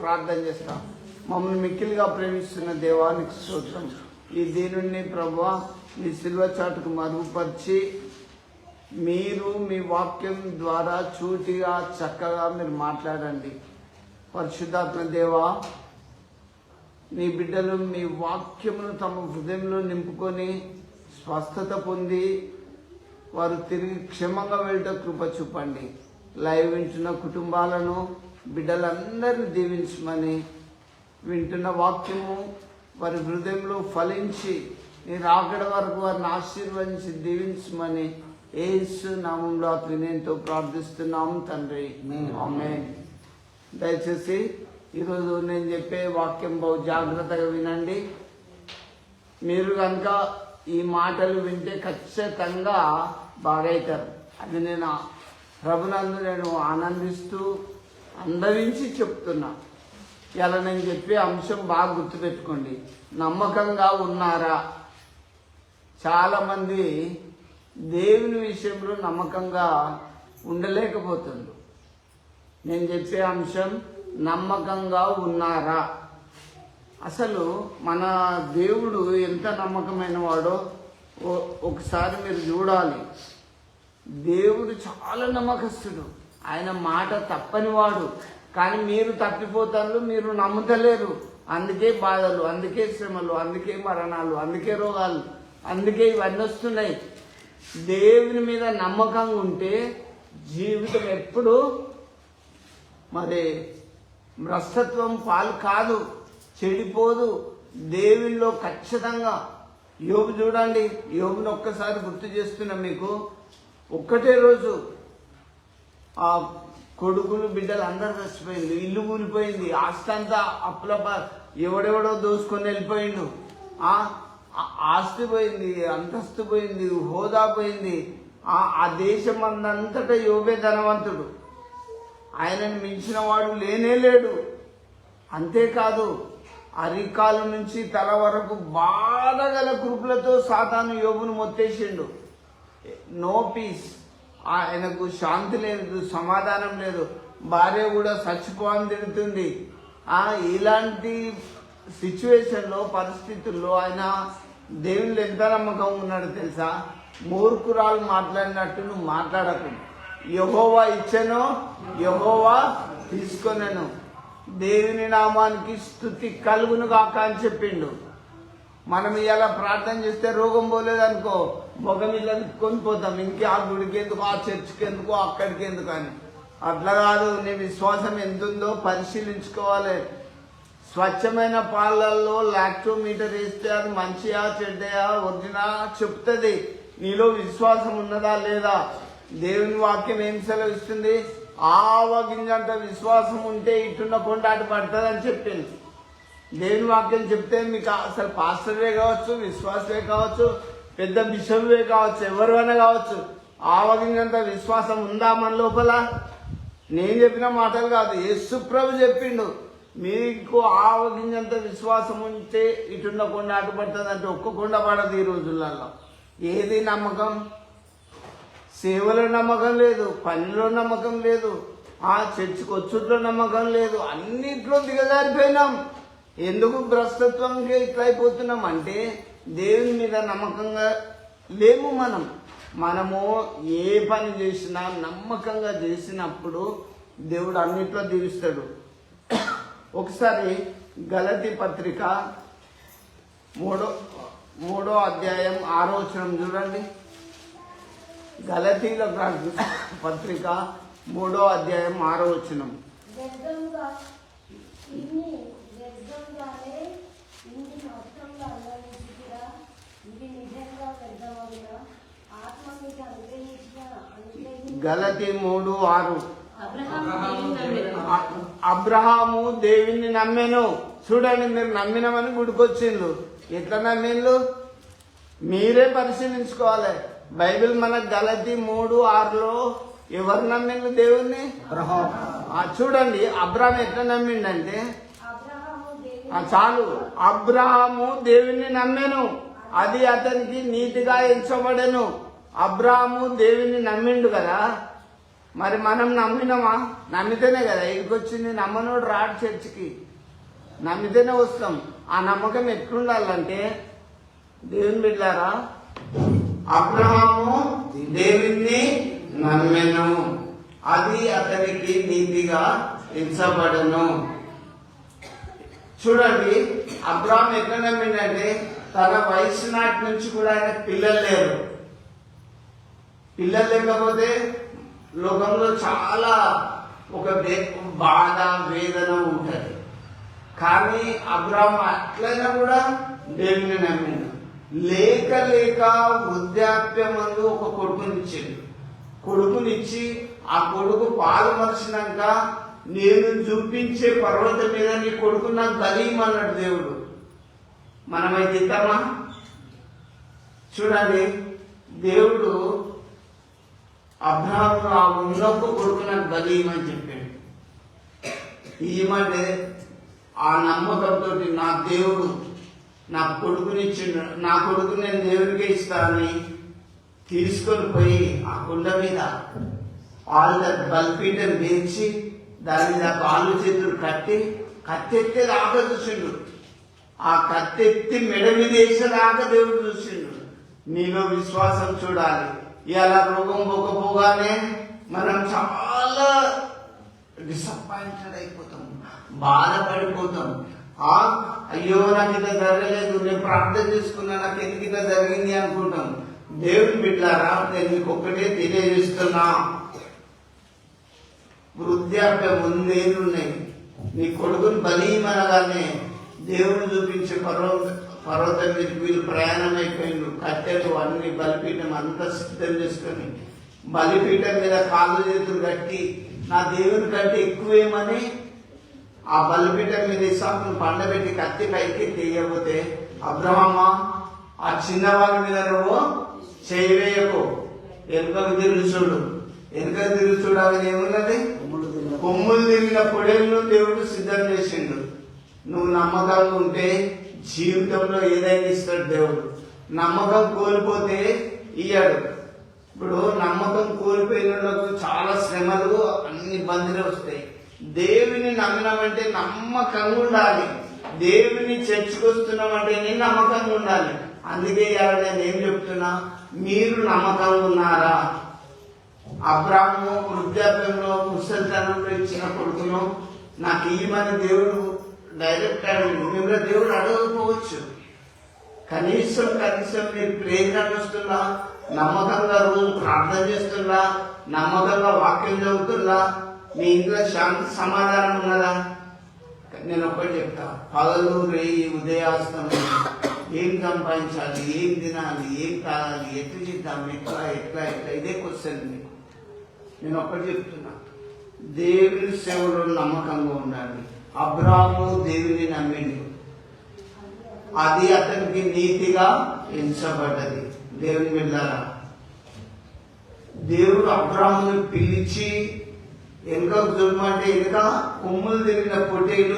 ప్రార్థన చేస్తాం. మమ్మల్ని మిక్కిలిగా ప్రేమిస్తున్న దేవానికి స్తోత్రం. ఈ దీనుని ప్రభువా మీ సిల్వ చాటుకు మరుగుపరిచి మీరు మీ వాక్యం ద్వారా చూటిగా చక్కగా మీరు మాట్లాడండి. పరిశుద్ధాత్మ దేవా, నీ బిడ్డలు మీ వాక్యమును తమ హృదయంలో నింపుకొని స్వస్థత పొంది వారు తిరిగి క్షేమంగా వెళ్ళటం కృప చూపండి. లైవ్ వింటున్న కుటుంబాలను బిడ్డలందరినీ దీవించమని, వింటున్న వాక్యము వారి హృదయంలో ఫలించి నీ రాకడ వరకు వారిని ఆశీర్వదించి దీవించమని యేసు నామంలో వినయంతో ప్రార్థిస్తున్నాము తండ్రి, ఆమేన్. దయచేసి ఈరోజు నేను చెప్పే వాక్యం బహు జాగ్రత్తగా వినండి. మీరు కనుక ఈ మాటలు వింటే ఖచ్చితంగా బాగైతారు. అది నేను ప్రభునందు నేను ఆనందిస్తూ అనుభవించి చెప్తున్నా. ఇలా నేను చెప్పే అంశం బాగా గుర్తుపెట్టుకోండి. నమ్మకంగా ఉన్నారా? చాలామంది దేవుని విషయంలో నమ్మకంగా ఉండలేకపోతున్నారు. నేను చెప్పే అంశం నమ్మకంగా ఉన్నారా? అసలు మన దేవుడు ఎంత నమ్మకమైన వాడో ఒకసారి మీరు చూడాలి. దేవుడు చాలా నమ్మకస్తుడు. ఆయన మాట తప్పని వాడు. కానీ మీరు తప్పిపోతారు, మీరు నమ్ముతలేరు. అందుకే బాధలు, అందుకే శ్రమలు, అందుకే మరణాలు, అందుకే రోగాలు, అందుకే ఇవన్నీ వస్తున్నాయి. దేవుని మీద నమ్మకంగా ఉంటే జీవితం ఎప్పుడు మరి భ్రష్టత్వం పాలు కాదు, చెడిపోదు. దేవుల్లో ఖచ్చితంగా యోబు చూడండి. యోబుని ఒక్కసారి గుర్తు చేస్తున్నా మీకు. ఒక్కటే రోజు ఆ కొడుకులు బిడ్డలు అందరు చచ్చిపోయింది, ఇల్లు కూలిపోయింది, ఆస్తి అంతా ఎవడెవడో దోసుకొని వెళ్ళిపోయిండు. ఆస్తి పోయింది, అంతస్తు పోయింది, హోదా పోయింది. ఆ దేశం అంతటా యోబే ధనవంతుడు. ఆయనను మించిన వాడు లేనేలేడు. అంతేకాదు అరికాలు నుంచి తల వరకు బాధగల కురుపులతో సాతాను యోబును మొత్తేసిండు. No piece. ఆయనకు శాంతి లేదు, సమాధానం లేదు. భార్య కూడా చచ్చిపోని తిడుతుంది. ఇలాంటి సిచ్యువేషన్లో, పరిస్థితుల్లో ఆయన దేవుళ్ళు ఎంత నమ్మకం ఉన్నాడు తెలుసా? మూర్ఖురాలు మాట్లాడినట్టు నువ్వు మాట్లాడకు. యెహోవా ఇచ్చెను, యెహోవా తీసుకొనెను. దేవుని నామానికి స్తుతి కలుగును కాక అని చెప్పిండు. మనం ఇలా ప్రార్థన చేస్తే రోగం పోలేదనుకో, మొగం ఇళ్ళ కొనిపోతాం. ఇంకే ఆ గుడికి ఎందుకు, ఆ చర్చికి ఎందుకు, అక్కడికి ఎందుకు అని. అట్లా కాదు. నీ విశ్వాసం ఎంతుందో పరిశీలించుకోవాలి. స్వచ్ఛమైన పాలల్లో లాక్టోమీటర్ వేస్తే అది మంచియా చెడ్డయా ఒరిజినా చెప్తుంది. నీలో విశ్వాసం ఉన్నదా లేదా? దేవుని వాక్యం ఏం సెలవిస్తుంది? ఆవగింజంత విశ్వాసం ఉంటే ఇటున్న కొండ అటు పడుతుంది అని చెప్పింది. దేవుని వాక్యం చెప్తే మీకు అసలు పాస్టర్వే కావచ్చు, విశ్వాసమే కావచ్చు, పెద్ద బిషప్వే కావచ్చు, ఎవరివైనా కావచ్చు, ఆవగింజంత విశ్వాసం ఉందా మన లోపల? నేను చెప్పిన మాటలు కాదు, యేసు ప్రభు చెప్పిండు. మీకు ఆవగింజంత విశ్వాసం ఉంటే ఇటున్న కొండ అటు పడుతుంది అంటే ఒక్క కొండ పడదు ఈ రోజులలో. ఏది నమ్మకం? సేవలో నమ్మకం లేదు, పనిలో నమ్మకం లేదు, చర్చికి వచ్చుట్లో నమ్మకం లేదు. అన్నిట్లో దిగజారిపోయినాం. ఎందుకు భ్రష్టత్వంగా ఇట్లా అయిపోతున్నాం అంటే దేవుని మీద నమ్మకంగా లేము. మనము ఏ పని చేసినా నమ్మకంగా చేసినప్పుడు దేవుడు అన్నిట్లో దీవిస్తాడు. ఒకసారి గలతీ పత్రిక 3వ అధ్యాయం 6వ వచనం చూడండి. గలతీల పత్రిక 3వ అధ్యాయం 6వ వచనం. గలతీ 3:6. అబ్రహాము దేవుణ్ణి నమ్మెను. చూడండి, మీరు నమ్మినామని గుడికొచ్చిండ్రు. ఎట్లా నమ్మిండ్రు మీరే పరిశీలించుకోవాలి. బైబిల్ మనకు గలతీ 3:6లో ఎవరు నమ్మిండ్రు దేవుణ్ణి? చూడండి, అబ్రహాం ఎట్లా నమ్మిండంటే, చాలు, అబ్రహాము దేవుణ్ణి నమ్మెను, అది అతనికి నీతిగా ఎంచబడెను. అబ్రహాము దేవుణ్ణి నమ్మిండు కదా. మరి మనం నమ్మినామా? నమ్మితేనే కదా ఇంకొచ్చింది. నమ్మనోడు రాడు చర్చికి, నమ్మితేనే వస్తాం. ఆ నమ్మకం ఎట్లుండాలంటే, దేవుని బిడ్డారా, అబ్రహాము దేవుణ్ణి నమ్మెను, అది అతనికి నీతిగా ఎంచబడను. చూడండి, అబ్రహాం ఎట్లా నమ్మిందంటే, తన వయసు నాటి నుంచి కూడా ఆయన పిల్లలు లేరు. పిల్లలు లేకపోతే లోకంలో చాలా ఒక బాధ వేదన ఉంటుంది. కానీ అబ్రహాం అట్లయినా కూడా దేవుని నమ్మిండు. లేక లేక వృద్ధాప్యమందు ఒక కొడుకునిచ్చిండు. కొడుకునిచ్చి ఆ కొడుకు పాలు మరిచినాక, నేను చూపించే పర్వతం మీద నీ కొడుకు నాకు బలీయమన్నాడు దేవుడు. మనమైతే ఇద్దామా? చూడండి, దేవుడు అబ్రహాము ఆ ఉన్నొక్క కొడుకు నాకు బలీయమని చెప్పాడు. ఈమంటే ఆ నమ్మకంతో నా దేవుడు నా కొడుకునిచ్చిండు, నా కొడుకు నేను దేవుడికే ఇస్తానని తీసుకొని పోయి ఆ కుండ మీద వాళ్ళ బలిపీఠం వేసి దాని మీద కాళ్ళు చేతులు కట్టి కత్తెత్తే దాకా చూసిండు. ఆ కత్తెత్తి మెడ మీద వేసేదాకా దేవుడు చూసిండు. నీలో విశ్వాసం చూడాలి. ఇలా రోగం పోకపోగానే మనం చాలా డిసప్పాయింటెడ్ అయిపోతాం, బాధపడిపోతాం. అయ్యో నాకు ఇట్లా జరగలేదు, నేను ప్రార్థన చేసుకున్నా, నాకు ఎందుకు ఇట్లా జరిగింది అనుకుంటాం. దేవుని బిడ్డారా, నేను మీకు ఒక్కటే తెలియజేస్తున్నా, వృద్ధాప్యం ముందేళ్ళున్నాయి. నీ కొడుకుని బలీయమనగానే దేవుడు చూపించే పర్వతం మీద వీళ్ళు ప్రయాణం అయిపోయిండు. కట్టెలు అన్ని బలిపీఠం అంతా సిద్ధం చేసుకొని బలిపీఠం మీద కాళ్ళు చేతులు కట్టి నా దేవుని కంటే ఎక్కువేమని ఆ బలిపీఠం మీద ఇసాకును పండబెట్టి కత్తి పైకి తీయబోతే, అబ్రహమ్మ ఆ చిన్నవాళ్ళ మీద నువ్వు చేయవేయకు, వెనుకకు తిరుగు చూడు, వెనుకకు తిరుగు చూడాలని ఏమున్నది? కొమ్ములు తిరిగిన పొడేళ్ళు దేవుడు సిద్ధం చేసిండు. నువ్వు నమ్మకంగా ఉంటే జీవితంలో ఏదైనా ఇస్తాడు దేవుడు. నమ్మకం కోల్పోతే ఇయ్యాడు. ఇప్పుడు నమ్మకం కోల్పోయిన చాలా శ్రమలు, అన్ని ఇబ్బందులు వస్తాయి. దేవుని నమ్మినామంటే నమ్మకంగా ఉండాలి. దేవుని చర్చకొస్తున్నామంటే నమ్మకంగా ఉండాలి. అందుకే నేను ఏం చెప్తున్నా, మీరు నమ్మకంగా ఉన్నారా? అబ్రాహాము వృద్ధాప్యంలో ముసలితనంలో ఇచ్చిన కొడుకును నాకు ఇయ్యమని దేవుడు డైరెక్ట్ అడుగు. మిమ్మల్ని దేవుడు అడగకపోవచ్చు. కనీసం మీరు ప్రేరణ వస్తుందా, నమ్మకంగా రోజు ప్రార్థన చేస్తుందా, నమ్మకంగా వాక్యం చదువుతుందా, మీ ఇంట్లో శాంతి సమాధానం ఉన్నదా? నేను ఒక్కటి చెప్తా, పగలు రేయి ఉదయాస్తం ఏం సంపాదించాలి, ఏం తినాలి, ఏం తాగాలి, ఎట్లు చేద్దాం, ఎట్లా ఎట్లా ఎట్లా ఇదే క్వశ్చన్ మీకు. నేను ఒక్కటి చెప్తున్నా, దేవుని సేవలో నమ్మకంగా ఉండాలి. అబ్రాహాము దేవుని నమ్మిండు, అది అతనికి నీతిగా ఎంచబడ్డది. దేవుని వెళ్ళారా, దేవుడు అబ్రాహాముని పిలిచి వెనుకకు చూడమంటే వెనుక కొమ్ములు తిరిగిన పొట్టేలు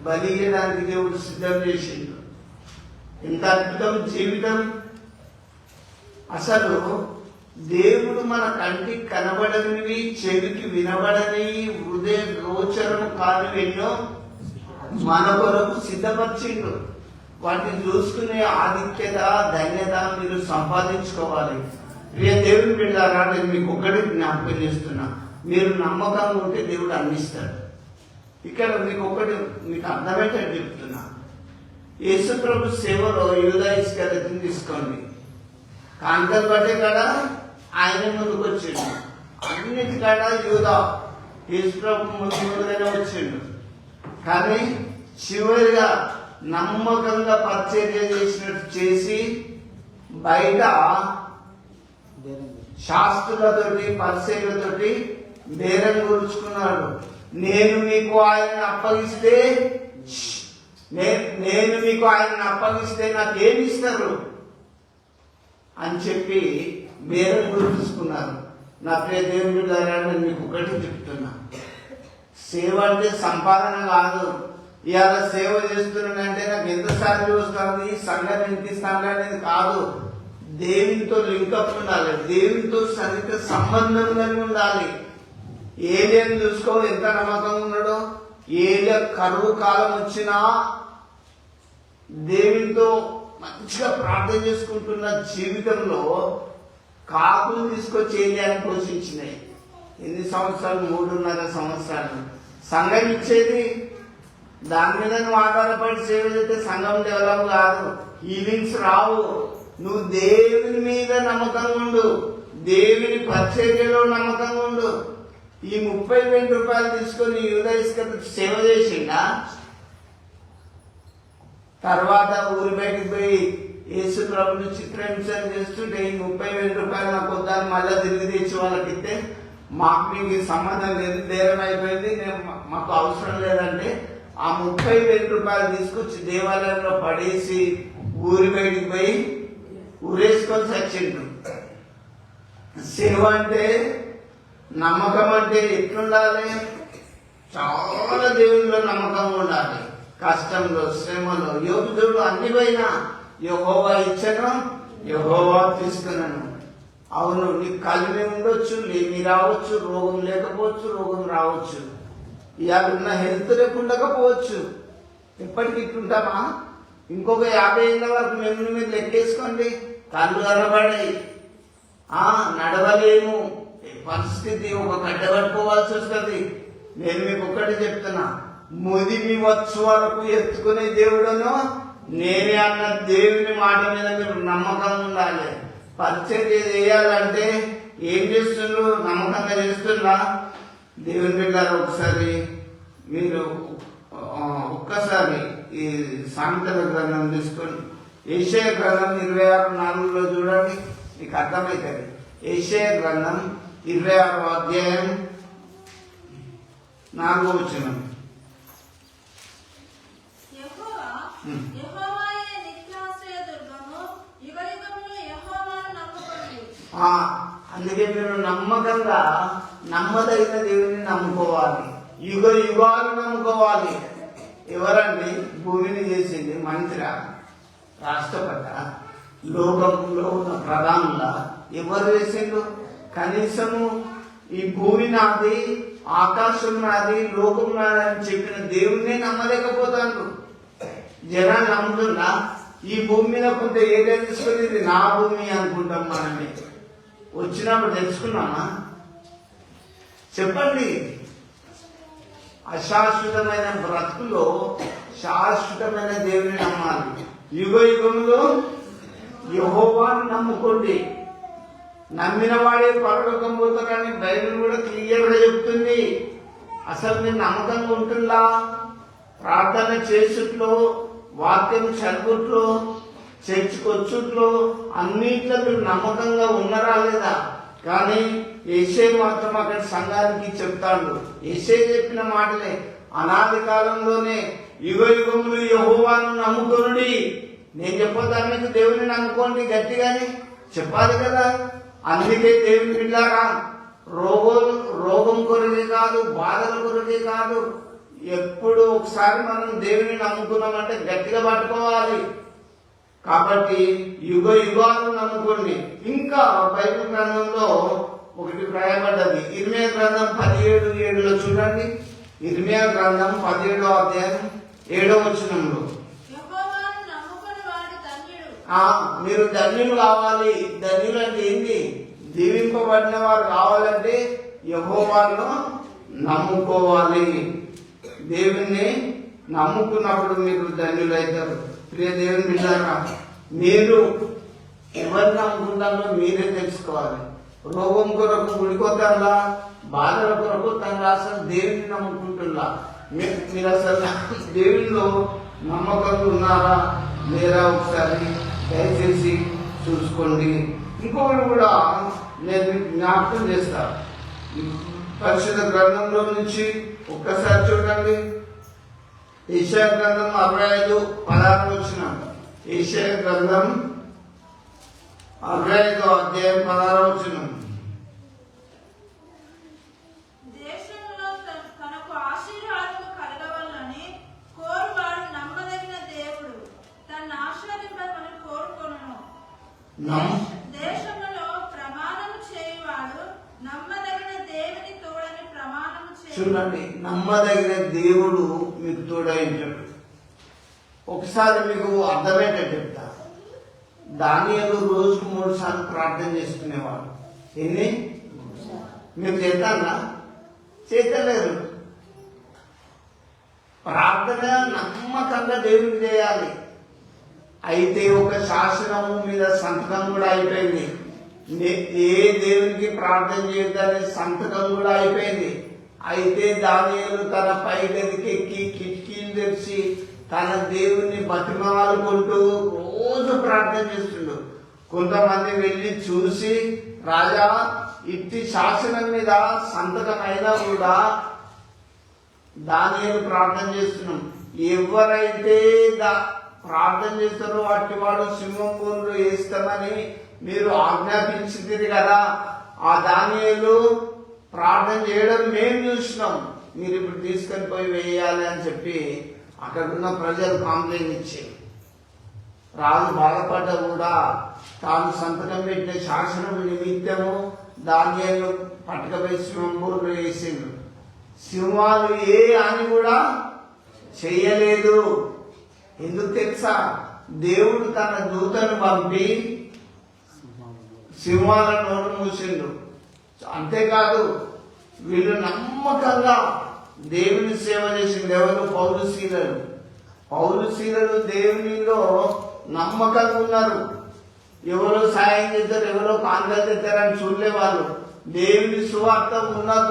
బలి ఇయ్యడానికి దేవుడు సిద్ధం చేసిండు. ఎంత అద్భుతం జీవితం! అసలు దేవుడు మన కంటికి కనబడనివి, చెవికి వినబడని, హృదయ గోచరం కానివి ఎన్నో మన కొరకు సిద్ధపరిచిండు. వాటిని చూసుకునే ఆధిక్యత, ధన్యత మీరు సంపాదించుకోవాలి. ప్రియ దేవుని బిడ్డారా, నేను మీకు ఒక్కటి జ్ఞాపకం చేస్తున్నా, మీరు నమ్మకంగా ఉంటే దేవుడు అందిస్తాడు. ఇక్కడ మీకు ఒకటి మీకు అర్థమయ్యేటట్టు చెప్తున్నా, యేసు ప్రభు సేవలో యూదా ఇస్కరియోతుని తీసుకోండి. కాంతలు పట్టే కాడ ఆయన ముందుకు వచ్చిండు, అన్నిటికాడ యూదా యేసు ప్రభు ముందుగానే వచ్చిండు. కానీ చివరిగా నమ్మకంగా పరిచర్య చేసినట్టు చేసి బయట శాస్త్రులతోటి పరిచర్యలతోటి బేరం కూర్చుకున్నాడు. నేను మీకు ఆయన అప్పగిస్తే నాకేమి ఇస్తారు అని చెప్పి బేరం కూర్చుకున్నారు. నా ప్రియ దేవుని ద్వారా మీకు ఒకటి చెప్తున్నా, సేవ అంటే సంపాదన కాదు. ఇవాళ సేవ చేస్తున్నానంటే నాకు ఎంత సార్లు వస్తుంది, సంఘం ఎంత ఇస్తాను అనేది కాదు. దేవునితో లింకప్ ఉండాలి, దేవునితో సరిగ్గా సంబంధం కలిగి ఉండాలి. ఏలియాని చూసుకో ఎంత నమ్మకంగా ఉన్నాడో. ఏలియా కరువు కాలం వచ్చినా దేవునితో మంచిగా ప్రార్థన చేసుకుంటున్న జీవితంలో కాకులు తీసుకొచ్చి ఏలియాని పోషించినాయి. ఎన్ని సంవత్సరాలు? 3.5 సంవత్సరాలు. సంఘం ఇచ్చేది దాని మీద నువ్వు ఆధారపడి సేవ చేస్తే సంఘం డెవలప్ కాదు, హీలింగ్స్ రావు. నువ్వు దేవుని మీద నమ్మకంగా ఉండు, దేవుని పరిచర్యలో నమ్మకంగా ఉండు. ఈ 30,000 రూపాయలు తీసుకొని యూదా ఇస్కరియోతు సేవ చేసిండా? తర్వాత ఊరి బయటకు పోయి యేసు ప్రభుని చిత్రహింసలు చేస్తుంటే ఈ 30,000 రూపాయలు నాకు వద్దని మళ్ళీ తిరిగి తెచ్చి వాళ్ళకి ఇస్తే, మాకు మీకు సంబంధం లేదు, బేరం అయిపోయింది, మాకు అవసరం లేదంటే ఆ 30,000 రూపాయలు తీసుకొచ్చి దేవాలయంలో పడేసి ఊరి బయటికి పోయి ఊరేసుకొని చచ్చిండు. సేవ అంటే, నమ్మకం అంటే ఎట్లుండాలి? చాలా దేవునిలో నమ్మకంగా ఉండాలి. కష్టంలో, శ్రమలో, యోగుడు అన్ని పోయినా యెహోవా ఇచ్చను, యెహోవా తీసుకున్నాను. అవును, నీకు కలిమి ఉండొచ్చు, లేమి రావచ్చు, రోగం లేకపోవచ్చు, రోగం రావచ్చు, ఇవాళ ఉన్న హెల్త్ రేపు ఉండకపోవచ్చు. ఎప్పటికి ఇట్లుంటామా? ఇంకొక 50 ఏళ్ళ వరకు మేము మీరు లెక్కేసుకోండి. కళ్ళు కనబడి నడవలేము పరిస్థితి, ఒక గడ్డ పట్టుకోవాల్సి వస్తుంది. నేను మీకు ఒక్కటి చెప్తున్నా, ముదిమి వచ్చు వరకు ఎత్తుకునే దేవుడను నేనే అన్న దేవుని మాట మీద మీరు నమ్మకంగా ఉండాలి. పరిచర్య చేయాలంటే ఏం చేస్తుండ్రు? నమ్మకంగా చేస్తుండ్రా? దేవుని బిడ్డలారా, ఒకసారి మీరు ఒక్కసారి ఈ సామెతల గ్రంథం తీసుకోండి. యెషయా గ్రంథం 26:4 చూడండి, మీకు అర్థమవుతుంది. యెషయా గ్రంథం 26వ అధ్యాయం 4వ వచనం. అందుకే మీరు నమ్మకంగా నమ్మదగిన దేవుని నమ్ముకోవాలి, యుగ యుగాలు నమ్ముకోవాలి. ఎవరండి భూమిని చేసింది? మంత్రి, రాష్ట్రపతి, లోకంలో ఉన్న ప్రధానుల ఎవరు చేసిండు? కనీసము ఈ భూమి నాది, ఆకాశం నాది, లోకం నాది అని చెప్పిన దేవుణ్ణే నమ్మలేకపోతాను. జనాలు నమ్ముతున్నా ఈ భూమి మీద కొంత ఏరియా తీసుకొని ఇది నా భూమి అనుకుంటాం. మనమే వచ్చినప్పుడు తెలుసుకున్నామా? చెప్పండి. అశాశ్వతమైన బ్రతుకులో శాశ్వతమైన దేవుని నమ్మాలి. యుగ యుగంలో యెహోవాను నమ్ముకోండి. నమ్మిన వాడే పరలోకం పోతారని బైబిల్ కూడా క్లియర్ గా చెప్తుంది. అసలు మీరు నమ్మకంగా ఉంటుందా? ప్రార్థన చేసుట్లో, వాక్యం చదువుట్లో, చర్చకొచ్చుట్లో, అన్నిట్లో మీరు నమ్మకంగా ఉన్నారా లేదా? కానీ యెషయా మాత్రం అక్కడ సంఘానికి చెప్తాడు. యెషయా చెప్పిన మాటలే, అనాది కాలంలోనే యుగ యుగములు యెహోవాను నమ్ముకొనుడి. నేను చెప్పొద్దాన్ని మీకు దేవుని నమ్ముకోండి గట్టిగాని చెప్పాలి కదా. అందుకే దేవుని బిడ్డలారా, రోగం కొరకే కాదు, బాధల కొరకే కాదు, ఎప్పుడు ఒకసారి మనం దేవుని నమ్ముకున్నామంటే గట్టిగా పట్టుకోవాలి. కాబట్టి యుగ యుగాలు నమ్ముకోండి. ఇంకా బైబిల్ గ్రంథంలో ఒకటి రాయబడ్డది, ఇర్మియా గ్రంథం 17:7 చూడండి. ఇర్మియా గ్రంథం 17వ అధ్యాయం 7వ వచనంలో, మీరు ధన్యులు కావాలి. ధన్యులు అంటే ఏంటి? దీవింపబడిన వారు కావాలంటే యెహోవాను నమ్ముకోవాలి. దేవుణ్ణి నమ్ముకున్నప్పుడు మీరు ధన్యులు అవుతారు. ప్రియ దేవుని బిడ్డలారా, మీరు ఎవరిని నమ్ముకుంటారో మీరే తెలుసుకోవాలి. రోగం కొరకు గుడికొతారా, బాధల కొరకు తన అసలు దేవుని నమ్ముకుంటున్నా? మీరు అసలు దేవునిలో నమ్మకంగా ఉన్నారా లేదా ఒకసారి దయచేసి చూసుకోండి. ఇంకొకటి కూడా నేను జ్ఞాపకం చేస్తా. పరిశుద్ధ గ్రంథంలో నుంచి ఒక్కసారి చూడండి. యెషయా గ్రంథం 45:16 వచనం. యెషయా గ్రంథం 45వ అధ్యాయం 16వ వచనం. దేశంలో తనకు ఆశీర్వాదము కలగవలనని కోరువాడు నమ్మదగిన దేవుడు తనను ఆశీర్వదింపమని కోరుకొనును. దేశములో ప్రమాణము చేయువాడు నమ్మదగిన దేవుని తోడని ప్రమాణం చూడండి, నమ్మదగిన దేవుడు మీకు తోడై ఉంటాడు. ఒకసారి మీకు అర్థమయ్యేటట్టు చెప్తా. దానియేలు రోజుకు 3 సార్లు ప్రార్థన చేసుకునేవాడు. ఎన్ని? మీరు చేస్తారా? చేతలేరు. ప్రార్థన నమ్మకంగా దేవునికి చేయాలి. అయితే ఒక శాసనము మీద సంతకం కూడా అయిపోయింది. ఏ దేవునికి ప్రార్థన చేయొద్దనే సంతకం కూడా అయిపోయింది. అయితే దానియేలు తన పై గదికి ఎక్కి కిటికీలు తెరిచి తన దేవుని బతిమాలుకుంటూ రోజు ప్రార్థన చేస్తుండు. కొంతమంది వెళ్ళి చూసి, రాజా ఇట్టి శాసనం మీద సంతకం అయినా కూడా దానియేలు ప్రార్థన చేస్తున్నాం, ఎవరైతే ప్రార్థన చేస్తారో వాటి వాడు సింహం బోన్లో వేస్తామని మీరు ఆజ్ఞాపించింది కదా, ఆ దానియేలు ప్రార్థన చేయడం మేము చూసినాం, మీరు ఇప్పుడు తీసుకొని పోయి వేయాలి అని చెప్పి అక్కడున్న ప్రజలు కాంప్లైంట్ ఇచ్చారు. రాజు బాధపడ్డా కూడా తాను సంతకం పెట్టిన శాసనం నిమిత్తము దానియేలు పట్టుకపోయి సింహం బోన్లో వేసిండు. సింహాలు ఏ అని కూడా చెయ్యలేదు. ఎందుకు తెలుసా? దేవుడు తన దూతను పంపి సింహాల నోరు మూసిండు. అంతేకాదు, వీళ్ళు నమ్మకంగా దేవుని సేవ చేసింది. ఎవరు? పౌలు శీలలు దేవునిలో నమ్మకంగా ఉన్నారు. ఎవరో సాయం చేస్తారు, ఎవరో కానుకలు తెచ్చారని చూడలే వాళ్ళు. దేవుని సువార్త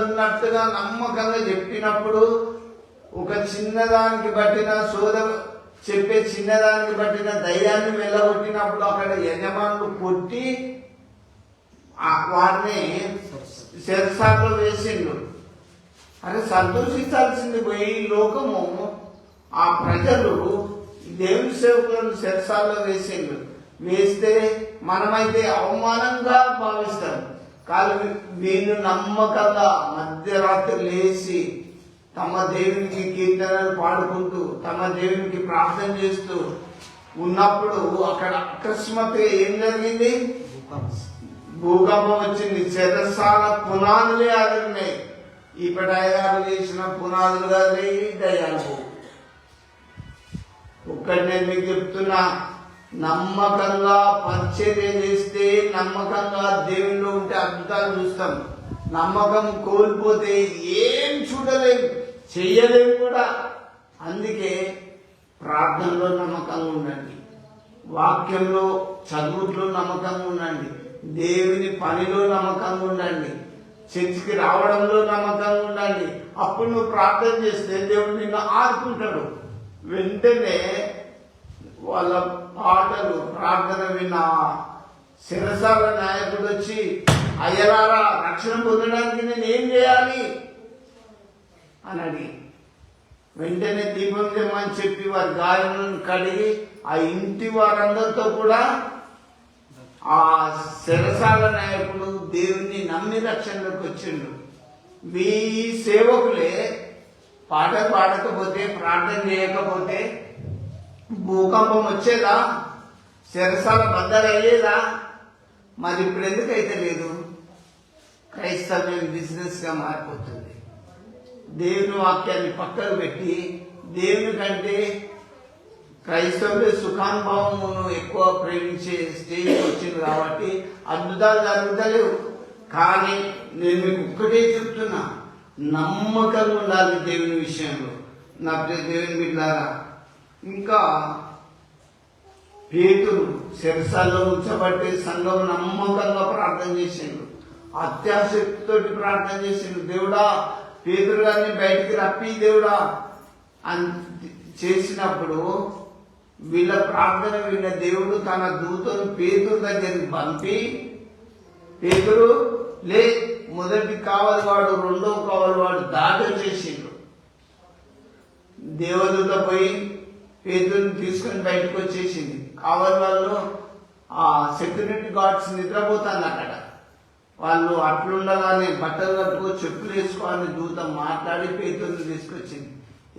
ఉన్నట్టుగా నమ్మకంగా చెప్పినప్పుడు ఒక చిన్నదానికి బట్టిన చెప్పే చిన్నదానికి బట్టిన దయ్యాన్ని వెళ్ళగొట్టినప్పుడు అక్కడ యజమానులు కొట్టి వారిని శిరసాల్లో వేసిండు. అరే సంతోషించాల్సింది పోయి లోకము ఆ ప్రజలు దేవుని సేవకులను శిరసాల్లో వేస్తే మనమైతే అవమానంగా భావిస్తాం. కానీ వీళ్ళు నమ్మకంగా మధ్యరాత్రి లేచి తమ దేవునికి కీర్తనలు పాడుకుంటూ తమ దేవునికి ప్రార్థన చేస్తూ ఉన్నప్పుడు అక్కడ అకస్మాత్తుగా ఏం జరిగింది? భూకంపం వచ్చింది. చెరసాల పునాదులే ఆదరినాయి. ఇప్పటి అయ్యగారు చేసిన పునాదులుగా దయ్యాలు. ఒక్కటి నేను మీకు చెప్తున్నా, నమ్మకంగా పరిచర్య చేస్తే, నమ్మకంగా దేవుల్లో ఉంటే అద్భుతాలు చూస్తాం. నమ్మకం కోల్పోతే ఏం చూడలేము, చెయ్యలేము కూడా. అందుకే ప్రార్థనలో నమ్మకంగా ఉండండి, వాక్యంలో చదువులో నమ్మకంగా ఉండండి, దేవుని పనిలో నమ్మకంగా ఉండండి, చర్చికి రావడంలో నమ్మకంగా ఉండండి. అప్పుడు నువ్వు ప్రార్థన చేస్తే దేవుడు నిన్ను ఆదుకుంటాడు. వెంటనే వాళ్ళ పాటలు ప్రార్థన విన్న శిరసాల నాయకుడు వచ్చి, అయ్యలారా రక్షణ పొందడానికి నేను ఏం చేయాలి అని అడిగి వెంటనే దీపం తెమ్మని చెప్పి వారి గాయములను కడిగి ఆ ఇంటి వారందరితో కూడా ఆ శిరసాల నాయకుడు దేవుణ్ణి నమ్మి రక్షణలోకి వచ్చిండు. ఈ సేవకులే పాట పాడకపోతే, ప్రార్థన చేయకపోతే భూకంపం వచ్చేదా? శిరసాల బద్దలు అయ్యేదా? మరి ఇప్పుడు ఎందుకైతే లేదు? క్రైస్తవ్యం బిజినెస్ గా మారిపోతుంది. దేవుని వాక్యాన్ని పక్కకు పెట్టి దేవుని కంటే క్రైస్తవులు సుఖానుభవమును ఎక్కువ ప్రేమించే స్టేజ్ వచ్చింది కాబట్టి అద్భుతాలు జరుగుతలేవు. కానీ నేను మీకు ఒక్కటే చెప్తున్నా, నమ్మకంగా ఉండాలి దేవుని విషయంలో. నా దేవుని బిడ్డలారా, ఇంకా పేతురు శిరసాల్లో ఉంచబట్టి సంఘం నమ్మకంగా ప్రార్థన చేసిండు, అత్యాశక్తితో ప్రార్థన చేసిండు. దేవుడా పేతురు గారిని బయటికి రప్పి దేవుడా అని చేసినప్పుడు వీళ్ళ ప్రార్థన విన్న దేవుడు తన దూతను పేతురు దగ్గరికి పంపి, పేతురు లే, మొదటి కావలి వాడు రెండో కావలి వాడు దాడి చేసిండు. దేవదూత పోయి పేతురుని తీసుకొని బయటకు వచ్చేసింది. కావలి వాళ్ళు ఆ సెక్యూరిటీ గార్డ్స్ నిద్రపోతాను అక్కడ. వాళ్ళు అట్లుండగానే బట్టలు కట్టుకో చెప్పులు వేసుకోవాలని దూత మాట్లాడి పేతురుని తీసుకొచ్చింది.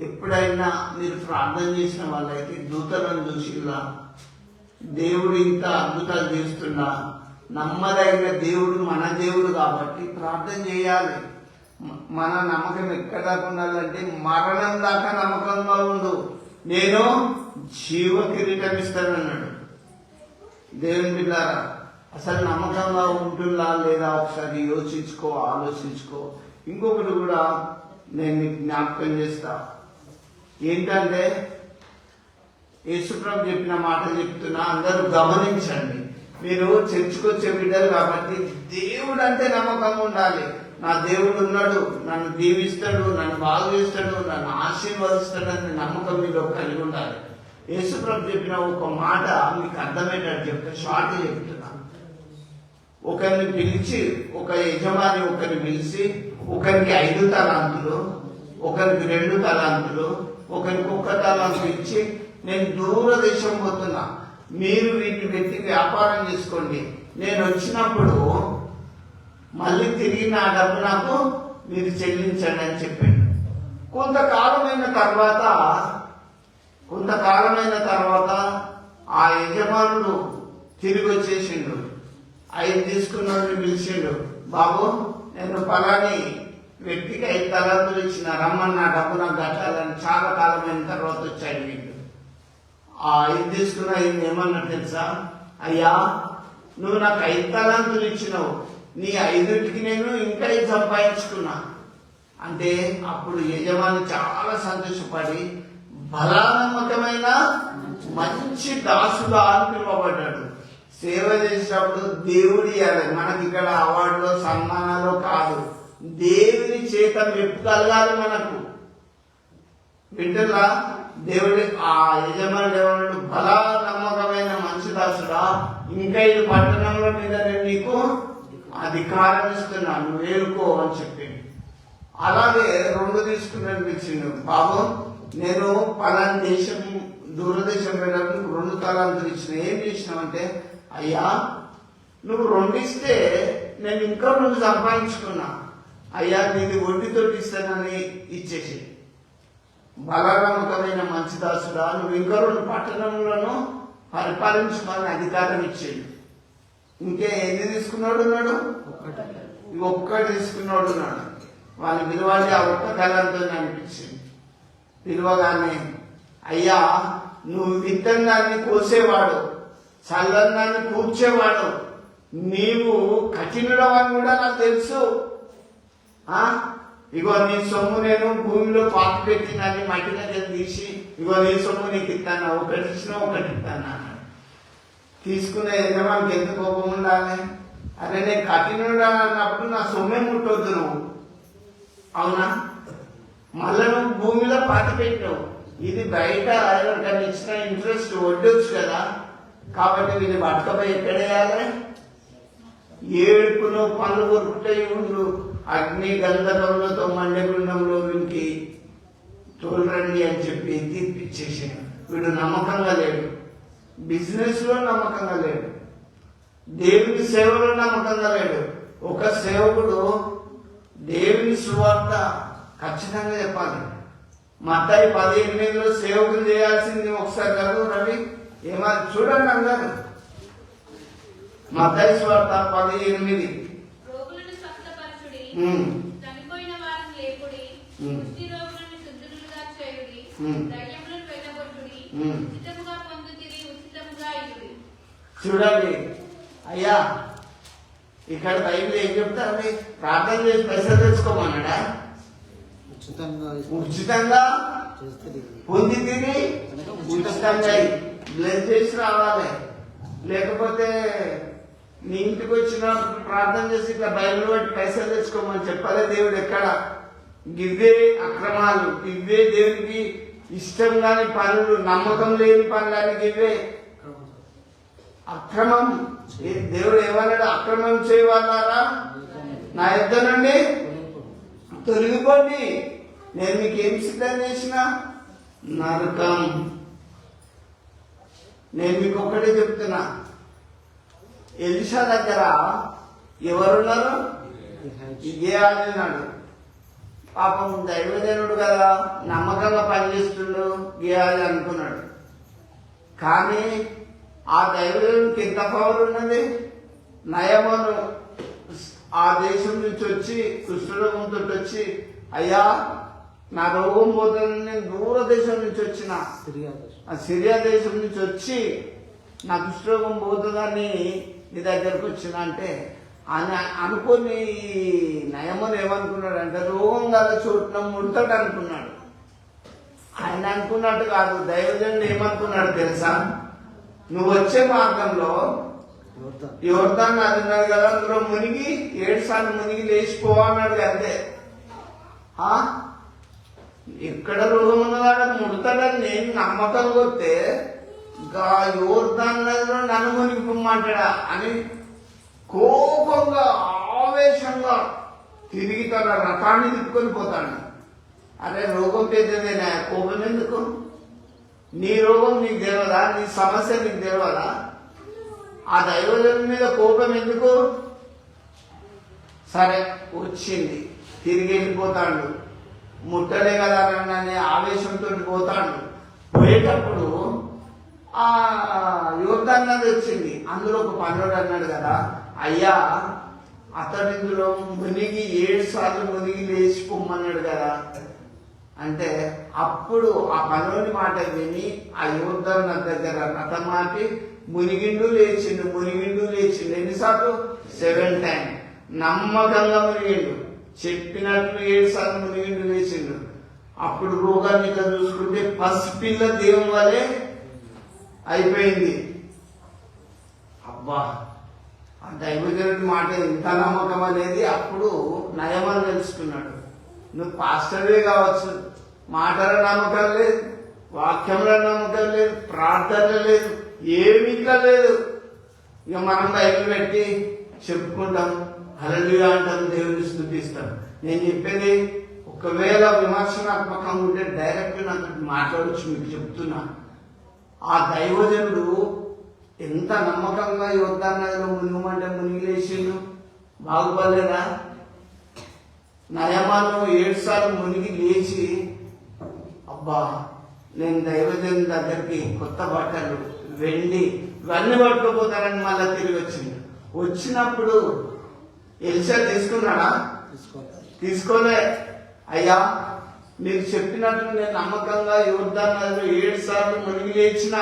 ఎప్పుడైనా మీరు ప్రార్థన చేసిన వాళ్ళైతే దూతలను చూసిలా, దేవుడు ఇంత అద్భుతాలు చేస్తున్నా, నమ్మదగిన దేవుడు మన దేవుడు కాబట్టి ప్రార్థన చేయాలి. మన నమ్మకం ఎక్కడ దాకా ఉండాలంటే మరణం దాకా నమ్మకంగా ఉండు, నేను జీవ కిరీటం ఇస్తానన్నాడు. దేవుని బిడ్డారా, అసలు నమ్మకంగా ఉంటుందా లేదా ఒకసారి యోచించుకో, ఆలోచించుకో. ఇంకొకటి కూడా నేను మీకు జ్ఞాపకం చేస్తా. ఏంటంటే యేసుప్రభు చెప్పిన మాట చెప్తున్నా, అందరూ గమనించండి. మీరు చర్చకొచ్చే బిడ్డలు కాబట్టి దేవుడు అంటే నమ్మకంగా ఉండాలి. నా దేవుడు ఉన్నాడు, నన్ను దీవిస్తాడు, నన్ను బాగు చేస్తాడు, నన్ను ఆశీర్వదిస్తాడని నమ్మకం మీలో కలిగి ఉండాలి. యేసుప్రభు చెప్పిన ఒక మాట మీకు అర్థమయ్యేటట్టు చెప్తా, షార్ట్ చెప్తున్నా. ఒకరిని పిలిచి, ఒక యజమాని ఒకరిని పిలిచి, ఒకరికి 5 తలాంతులు, ఒకరికి 2 తలాంతులు, ఒకరికి 1 తలాంతు ఇచ్చి, నేను దూరదేశం పోతున్నా, మీరు వీటిని పెట్టి వ్యాపారం చేసుకోండి, నేను వచ్చినప్పుడు మళ్ళీ తిరిగి నా డబ్బు నాకు మీరు చెల్లించండి అని చెప్పాడు. కొంతకాలమైన తర్వాత ఆ యజమానుడు తిరిగి వచ్చేసిండు. 5 తీసుకున్నాడు, పిలిచిండు, బాబు నేను పలాని వ్యక్తికి 5 తలాంతులు ఇచ్చిన, రమ్మని నా డబ్బు నాకు కట్టాలని. చాలా కాలమైన తర్వాత వచ్చాడు వీళ్ళు. ఆ 5 తీసుకున్న ఏమన్నా తెలుసా, అయ్యా నువ్వు నాకు 5 తలాంతులు ఇచ్చినావు, నీ 5టికి నేను ఇంకా 5 సంపాదించుకున్నా అంటే. అప్పుడు యజమాని చాలా సంతోషపడి బలానమ్మకమైన మంచి దాసుడా అని పిలువబడ్డాడు. సేవ చేసినప్పుడు దేవుడి ఇవ్వాలి మనకి, ఇక్కడ అవార్డులో సన్మానాలు కాదు, దేవుని చేత మెప్పు కలగాలి మనకు. వింటున్నా, దేవుడి ఆ యజమానుడు ఏమన్నాడు, బలా నమ్మకమైన మంచి దాసుడా, ఇంకా 5 పట్టణంలో మీద నేను నీకు అధికారం ఇస్తున్నాను, నువ్వు వేరుకో అని చెప్పింది. అలాగే 2 తీసుకున్నాను పిలిచిండు, బాబు నేను పలాని దేశం దూరదేశం వెళ్ళడానికి 2 తలాంతులు ఇచ్చిన. ఏం చేసినావంటే, అయ్యా నువ్వు 2 ఇస్తే నేను ఇంకా 2 సంపాదించుకున్నా, అయ్యా నీది వడ్డీతో ఇస్తానని ఇచ్చేసి. బలనమ్మకమైన మంచి దాసుడా, నువ్వు ఇంకా 2 పట్టణంలోనూ పరిపాలించుకోవాలని అధికారం ఇచ్చేది. ఇంకే ఎన్ని తీసుకున్నాడు ఉన్నాడు, 1 తీసుకున్నాడు ఉన్నాడు. వాళ్ళు పిలవాలి, ఆ 1 తలాంతో అనిపించింది. పిలవగానే, అయ్యా నువ్వు విత్తనాన్ని కోసేవాడు, చల్లన్నాన్ని కూర్చేవాడు, నీవు కఠినుడవని కూడా నాకు తెలుసు. ఇగో నీ సొమ్ము నేను భూమిలో పాతి పెట్టినని మట్టి దగ్గర తీసి, ఇగో నీ సొమ్ము నీకు ఇస్తాను, 1 ఇచ్చినా 1 ఇస్తాను అన్నాడు. తీసుకునే యజమానికి ఎంత కోపం ఉండాలి. అరే నేను కఠినుడు అన్నప్పుడు నా సొమ్మే ముట్టొద్దు నువ్వు, అవునా? మళ్ళా నువ్వు భూమిలో పాతి పెట్టావు, ఇది బయట ఎవరికైనా ఇచ్చిన ఇంట్రెస్ట్ వడ్డొచ్చు కదా. కాబట్టి వీళ్ళు పట్టుకపోయి ఎక్కడేయాలి, ఏడుపును పనులు కొరుకుతాయి ఉండు, అగ్ని గంధకంలోతో మండగుండంలో వీనికి తోలురండి అని చెప్పి తీర్పిచ్చేసాడు. వీడు నమ్మకంగా లేడు, బిజినెస్ లో నమ్మకంగా లేడు, దేవుని సేవలో నమ్మకంగా లేడు. ఒక సేవకుడు దేవుని సువార్త ఖచ్చితంగా చెప్పాలి. మత్తయి 10:8 సేవకులు చేయాల్సింది ఒకసారి చదువు రవి, ఏమా చూడండి అందరు. మత్తయి సువార్త 10:8. రోగులను స్వస్థపరచుడి, చనిపోయిన వారిని లేపుడి, కుష్టి రోగులను శుద్ధులుగా చేయుడి, దయ్యములను వెళ్ళగొట్టుడి, ఉచితముగా పొందుతిరి, ఉచితముగా ఇవ్వుడి. చూడండి అయ్యా, ఇక్కడ బైబిల్ ఏం చెప్తారండి, ప్రార్థన చేసి పైసలు తెచ్చుకోమన్నాడా? ఉచితంగా పొంది తిని ఉచితంగా బ్లెస్ చేసి రావాలి. లేకపోతే నీ ఇంటికి వచ్చిన ప్రార్థన చేసి ఇట్లా బైబిల్ బట్టి పైసలు తెచ్చుకోమని చెప్పాలి దేవుడు ఎక్కడ? ఇవే అక్రమాలు, ఇవే దేవునికి ఇష్టం కాని పనులు, నమ్మకం లేని పనులు, ఇవే అక్రమం. దేవుడు ఏమన్నాడు? అక్రమం చేయవాలారా నా యొద్ద నుండి తొలగిపోండి, నేను మీకు ఏం సిద్ధం చేసిన? నరకం. నేను మీకు ఒక్కటే చెప్తున్నా, ఎలీషా దగ్గర ఎవరున్నారు? గేహాజీ ఉన్నాడు. పాపం దైవజనుడు కదా, నమ్మకంగా పనిచేస్తుండు గేహాజీ అనుకున్నాడు. కానీ ఆ దైవజనుడికి ఎంత పవర్ ఉన్నది? నయమను ఆ దేశం నుంచి వచ్చి కుష్ఠరోగంతో వచ్చి, అయ్యా నా రోగం పోతుందని నేను దూర దేశం నుంచి వచ్చిన, ఆ సిరియా దేశం నుంచి వచ్చి నా కుష్ఠరోగం పోతుందని నీ దగ్గరకు వచ్చిన అంటే అని అనుకుని నయమని ఏమనుకున్నాడు అంటే రోగం గల చోటున ముడతాడు అనుకున్నాడు. ఆయన అనుకున్నట్టు కాదు, దైవజనుడు ఏమనుకున్నాడు తెలుసా? నువ్వు వచ్చే మార్గంలో యోర్దాన్ నది ఉన్నది కదా, అందులో మునిగి 7 సార్లు మునిగి లేచిపోవన్నాడు. అంతే. ఎక్కడ రోగం ఉన్నదాడ ముడతాడని నేను నమ్మకం కొస్తే యోర్దాన్ నదిలో నన్ను మునిగిపోమంటాడా అని కోపంగా ఆవేశంగా తిరిగి తన రథాన్ని తిప్పుకొని పోతాడు. అరే రోగం పెద్దదేనా, కోపం ఎందుకు? నీ రోగం నీకు తెలియదా? నీ సమస్య నీకు తెలియదా? ఆ దైవజనుడి మీద కోపం ఎందుకు? సరే వచ్చింది, తిరిగి వెళ్ళిపోతాడు. ముట్టలే కదా అనే ఆవేశంతో పోతాడు. పోయేటప్పుడు ఆ యోర్దాన్ నది వచ్చింది. అందులో ఒక పనుడు అన్నాడు కదా, అయ్యా అతడు ఇందులో మునిగి 7 సార్లు మునిగి లేచిపోమన్నాడు కదా అంటే, అప్పుడు ఆ పనుని మాట విని ఆ యోర్దాన్ నది దగ్గర రథమాపి మునిగిండు లేచిండు, మునిగిండు లేచిండు. ఎన్నిసార్లు? 7 times. నమ్మకంగా మునిగిండు, చెప్పినట్లు 7 సార్లు మునిగిండు లేచిండు. అప్పుడు రోగాన్ని చూసుకుంటే పసిపిల్ల దేవుని వలె అయిపోయింది. అబ్బా, ఆ దైవజనుడి మాట ఎంత నమ్మకం అనేది అప్పుడు నయమని తెలుసుకున్నాడు. నువ్వు పాస్టర్వే కావచ్చు, మాటల నమ్మకం లేదు, వాక్యంలో నమ్మకం లేదు, ప్రార్థన లేదు, ఏమి ఇంకా లేదు. ఇక మనం బైబిల్ పెట్టి చెప్పుకుంటాం, హల్లెలూయా అంటాం, దేవుని స్తుతిస్తాం. నేను చెప్పేది ఒకవేళ విమర్శనాత్మకంగా ఉంటే డైరెక్ట్ నాకు మాట్లాడచ్చు. మీకు చెప్తున్నా, ఆ దైవజనుడు ఎంత నమ్మకంగా యోర్దాన్ నదిలో మునిగమంటే మునిగిలేసిండు. బాగుపడలేదా? నయమాను 7 సార్లు మునిగి లేచి, అబ్బా నేను దైవజనుడి దగ్గరికి కొత్త బట్టలు, వెండి ఇవన్నీ పట్టుకుపోతానని మళ్ళా తిరిగి వచ్చిండు. వచ్చినప్పుడు ఎలిషా తీసుకున్నాడా? తీసుకోలే. అయ్యా మీరు చెప్పినట్లు నేను నమ్మకంగా యోర్దాన్ నదిలో 7 సార్లు మునిగి లేచిన,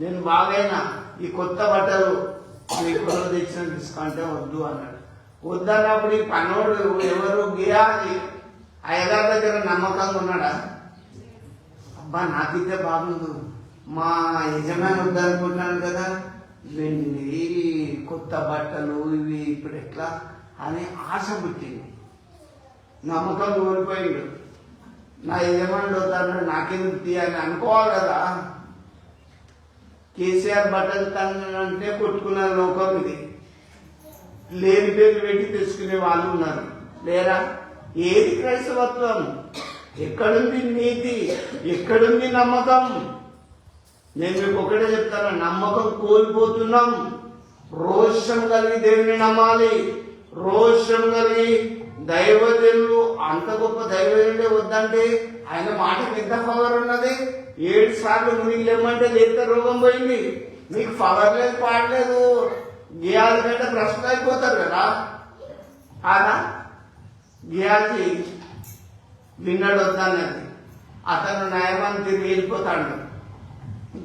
నేను బాగైనా, ఈ కొత్త బట్టలు మీ కొలు తెచ్చిన తీసుకుంటే వద్దు అన్నాడు. వద్దన్నప్పుడు ఈ పనోడు ఎవరు? గియాలి అయ్యగారి దగ్గర నమ్మకంగా ఉన్నాడా? అబ్బా నాకైతే బాగుండు, మా యజమాని వద్దనుకుంటున్నాను కదా, వెండి కొత్త బట్టలు ఇవి ఇప్పుడు ఎట్లా అని ఆశ పుట్టింది. నమ్మకం కోల్పోయిండు. నా యజమానుడు వద్దన్నాడు, నాకెందుకు తీయాలని అనుకోవాలి కదా. కేసీఆర్ బట్టలు తనంటే కొట్టుకున్న లోకం ఇది. లేని పేరు పెట్టి తెచ్చుకునే వాళ్ళు ఉన్నారు, లేరా? ఏది క్రైస్తవత్వం? ఎక్కడుంది నీతి? ఎక్కడుంది నమ్మకం? నేను మీకు ఒకటే చెప్తాను, నమ్మకం కోల్పోతున్నాం. రోషం కలిగి దేవుని నమ్మాలి, రోషం కలిగి. దైవజనులు అంత గొప్ప దైవజనుడే వద్దంటే ఆయన మాటకు ఎంత పవర్ ఉన్నది? 7 సార్లు మునిగి లేమంటే లేకపోతే రోగం పోయింది. మీకు పవర్ లేదు, పాడలేదు, గియాలి కంటే భ్రష్టులు అయిపోతారు కదా. కాదా? గియాలి విన్నాడు వద్దన్నది, అతను నయమాన్ని తిరిగి వెళ్ళిపోతాడు.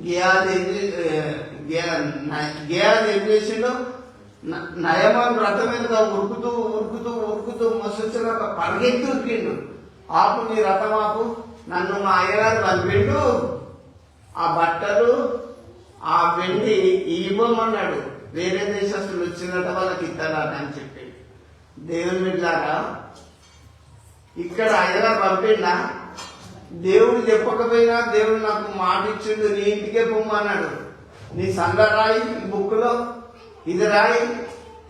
గియాలి ఏం చేసిండు? నయమాన్ రథం మీద ఉరుకుతూ ఉరుకుతూ ఉరుకుతూ మొసొచ్చిన పరిగెత్తి ఉరికిండు. ఆపు, నీ రథం ఆపు, నన్ను మా అయ్యగారు పంపిండు, ఆ బట్టలు ఆ వెండి ఇవ్వమన్నాడు. వేరే దేశస్తులు వచ్చినట్టు వాళ్ళకి ఇస్తాడట అని చెప్పి. దేవుని బిడ్డలారా, ఇక్కడ అయ్యగారు పంపిండా? దేవుడు చెప్పకపోయినా దేవుడు నాకు మాట ఇచ్చిండు, నీ ఇంటికే పొమ్మన్నాడు. నీ సంగ రాయి, ఈ బుక్ లో ఇది రాయి,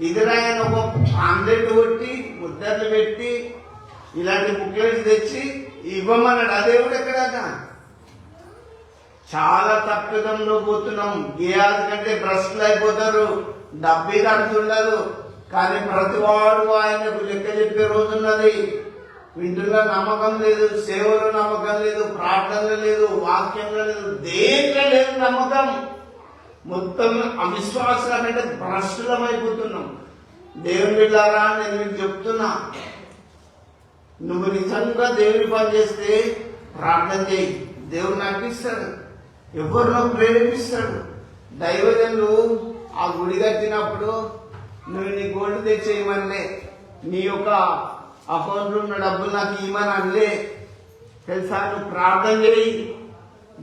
ఇది రాయి అని ఒక ఆమ్లెట్ కొట్టి ముద్దలు పెట్టి ఇలాంటి బుక్లెట్స్ తెచ్చి ఇవ్వమన్నాడు. ఆ దేవుడు ఎక్కడాక? చాలా తప్పిదంలో పోతున్నాం. గేయాల కంటే భ్రష్టులు అయిపోతారు, డబ్బీ కడుతుండదు. కానీ ప్రతివాడు ఆయనకు లెక్క చెప్పే రోజున్నది. వింటున్న నమ్మకం లేదు, సేవలో నమ్మకం లేదు, ప్రార్థనలో లేదు, వాక్యంలో లేదు, దేంట్లో లేదు నమ్మకం. మొత్తం అవిశ్వాసాల కంటే భ్రష్టులం అయిపోతున్నాం. దేవుని బిడ్డారా, నేను మీకు చెప్తున్నా, నువ్వు నిజంగా దేవుని పని చేస్తే ప్రార్థన చేయి, దేవుడు నడిపిస్తాడు, ఎవరినో ప్రేరేపిస్తాడు. దైవజనులు ఆ గుడి కట్టినప్పుడు నువ్వు నీ గోల్డ్ తెచ్చేయమనిలే, నీ యొక్క అకౌంట్లో ఉన్న డబ్బులు నాకు ఇవ్వమని అనలే. తెలుసా, నువ్వు ప్రార్థన చేయి,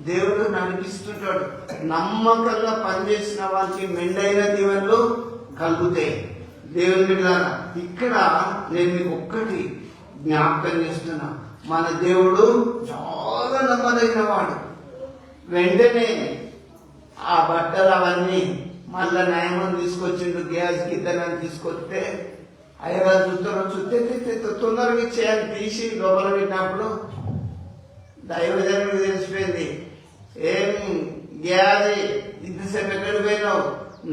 దేవుడు నడిపిస్తుంటాడు. నమ్మకంగా పనిచేసిన వాళ్ళకి మెండైన దీవెనలు కలుగుతాయి. దేవుని బిడ్డలారా, ఇక్కడ నేను మీకు ఒక్కటి జ్ఞాపకం చేస్తున్నా, మన దేవుడు చాలా నమ్మదగిన వాడు. వెంటనే ఆ బట్టలు అవన్నీ మళ్ళా న్యాయమని తీసుకొచ్చిండు, గ్యాస్ గిద్దనని తీసుకొస్తే అయ్యగారు చూస్తే తొందరగా ఇచ్చేయాలని తీసి లోపల పెట్టినప్పుడు దైవజనుడికి తెలిసిపోయింది. ఏం గ్యాస్ ఇంతసేపు ఎక్కడ పోయినావు,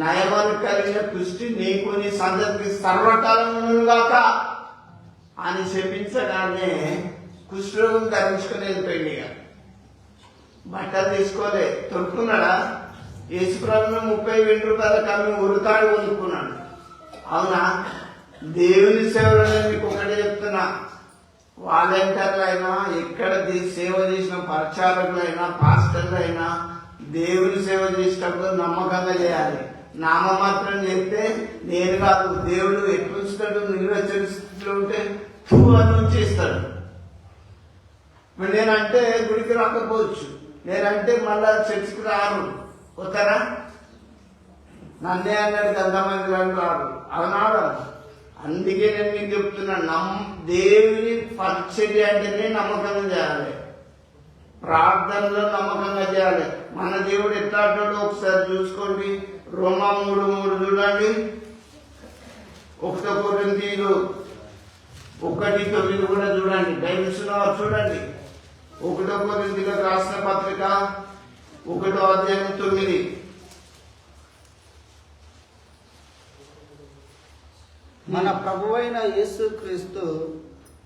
నయమాన్ని కలిగిన దృష్టి నీకు నీ సంతతికి సర్వకాలంగాక అని చెప్పించగానే కుష్ఠరోగం ధరించుకుని వెళ్ళిపోయింది. ఇక బట్టలు తీసుకోలే, తొడుక్కున్నాడా? యేసుప్రభుని 30,000 రూపాయల కమ్మి ఉరికాడు కొనుక్కున్నాడు. అవునా? దేవుని సేవలో మీకు ఒకటే చెప్తున్నా, వాలంటీర్లు అయినా, ఎక్కడ సేవ చేసిన పరిచారకులైనా, పాస్టర్లు అయినా, దేవుని సేవ చేసేటప్పుడు నమ్మకంగా చేయాలి. నామమాత్రం చేస్తే నేను కాదు, దేవుడు ఎట్లుంచుతాడు, నిర్వచన స్థితిలో ఉంటే అని చేస్తాడు. ఇప్పుడు నేనంటే గుడికి రాకపోవచ్చు, నేనంటే మళ్ళా చర్చికి రారు, పోతారా? నన్నే అన్నాడు గంధమంది రారు, అవునాడు. అందుకే నేను మీకు చెప్తున్నా, దేవుని పరిచర్య అంటేనే నమ్మకంగా చేయాలి, ప్రార్థనలో నమ్మకంగా చేయాలి. మన దేవుడు ఎట్లా అంటాడో ఒకసారి చూసుకోండి. రోమా 3:3 చూడండి, 1 కొరింథీయులు 1:9 కూడా చూడండి. బైబిల్స్ ఉన్నవారు చూడండి. 1 కొరింథీయులకు రాసిన పత్రిక 1:9. మన ప్రభువైన యేసుక్రీస్తు